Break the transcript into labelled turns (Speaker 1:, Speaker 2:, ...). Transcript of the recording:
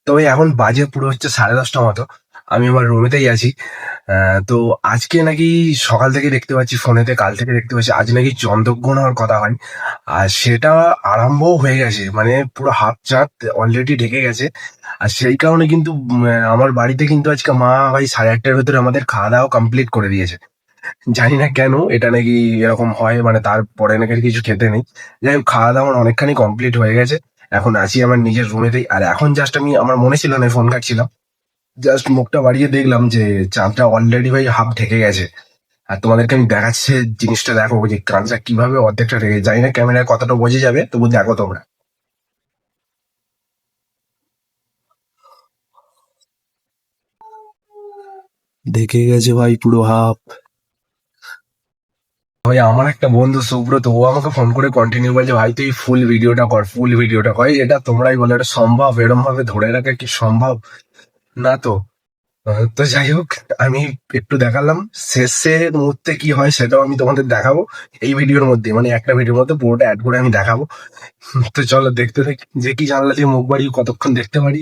Speaker 1: তবে এখন বাজে পুরো হচ্ছে 10:30 মতো। আমি আমার রুমেতেই আছি। তো আজকে নাকি সকাল থেকে দেখতে পাচ্ছি ফোনেতে, কাল থেকে দেখতে পাচ্ছি আজ নাকি চন্দ্রগ্রহণ হওয়ার কথা হয়। আর সেটা আরম্ভও হয়ে গেছে, মানে পুরো হাফ চাঁদ অলরেডি ঢেকে গেছে। আর সেই কারণে কিন্তু আমার বাড়িতে কিন্তু আজকে মা ভাই 8:30টার ভেতরে আমাদের খাওয়া দাওয়া কমপ্লিট করে দিয়েছে। জানি না কেন এটা নাকি এরকম হয়, মানে তারপরে নাকি আর কিছু খেতে নেই। যাই হোক, খাওয়া দাওয়া আমার অনেকখানি কমপ্লিট হয়ে গেছে। এখন আছি আমার নিজের রুমেতেই। আর এখন জাস্ট আমি, আমার মনে ছিল না, ফোন ঘাটছিলাম, জাস্ট মুখটা বাড়িয়ে দেখলাম যে চাঁদটা অলরেডি ভাই হাফ ঢেকে গেছে। আর তোমাদেরকে আমি দেখাচ্ছি জিনিসটা, দেখো যে চাঁদটা কিভাবে অর্ধেকটা ঢেকে, জানি না ক্যামেরায় কতটা বোঝা যাবে, তবু দেখো তোমরা। ঢেকে গেছে ভাই পুরো হাফ। ভাই আমার একটা বন্ধু সুব্রত, ও আমাকে ফোন করে কন্টিনিউ বলছে, ভাই তুই ফুল ভিডিওটা কর, ফুল ভিডিওটা কর। এটা তোমরাই বলো, এটা সম্ভব? এরম ভাবে ধরে রাখা কি সম্ভব? না তো। তো যাই হোক, আমি একটু দেখালাম। শেষের মুহূর্তে কি হয় সেটাও আমি তোমাদের দেখাবো এই ভিডিওর মধ্যে, মানে একটা ভিডিওর মধ্যে পুরোটা অ্যাড করে আমি দেখাবো। তো চলো দেখতে থাকি যে কি জানলা দিয়ে মুখ বাড়িয়ে কতক্ষণ দেখতে পারি।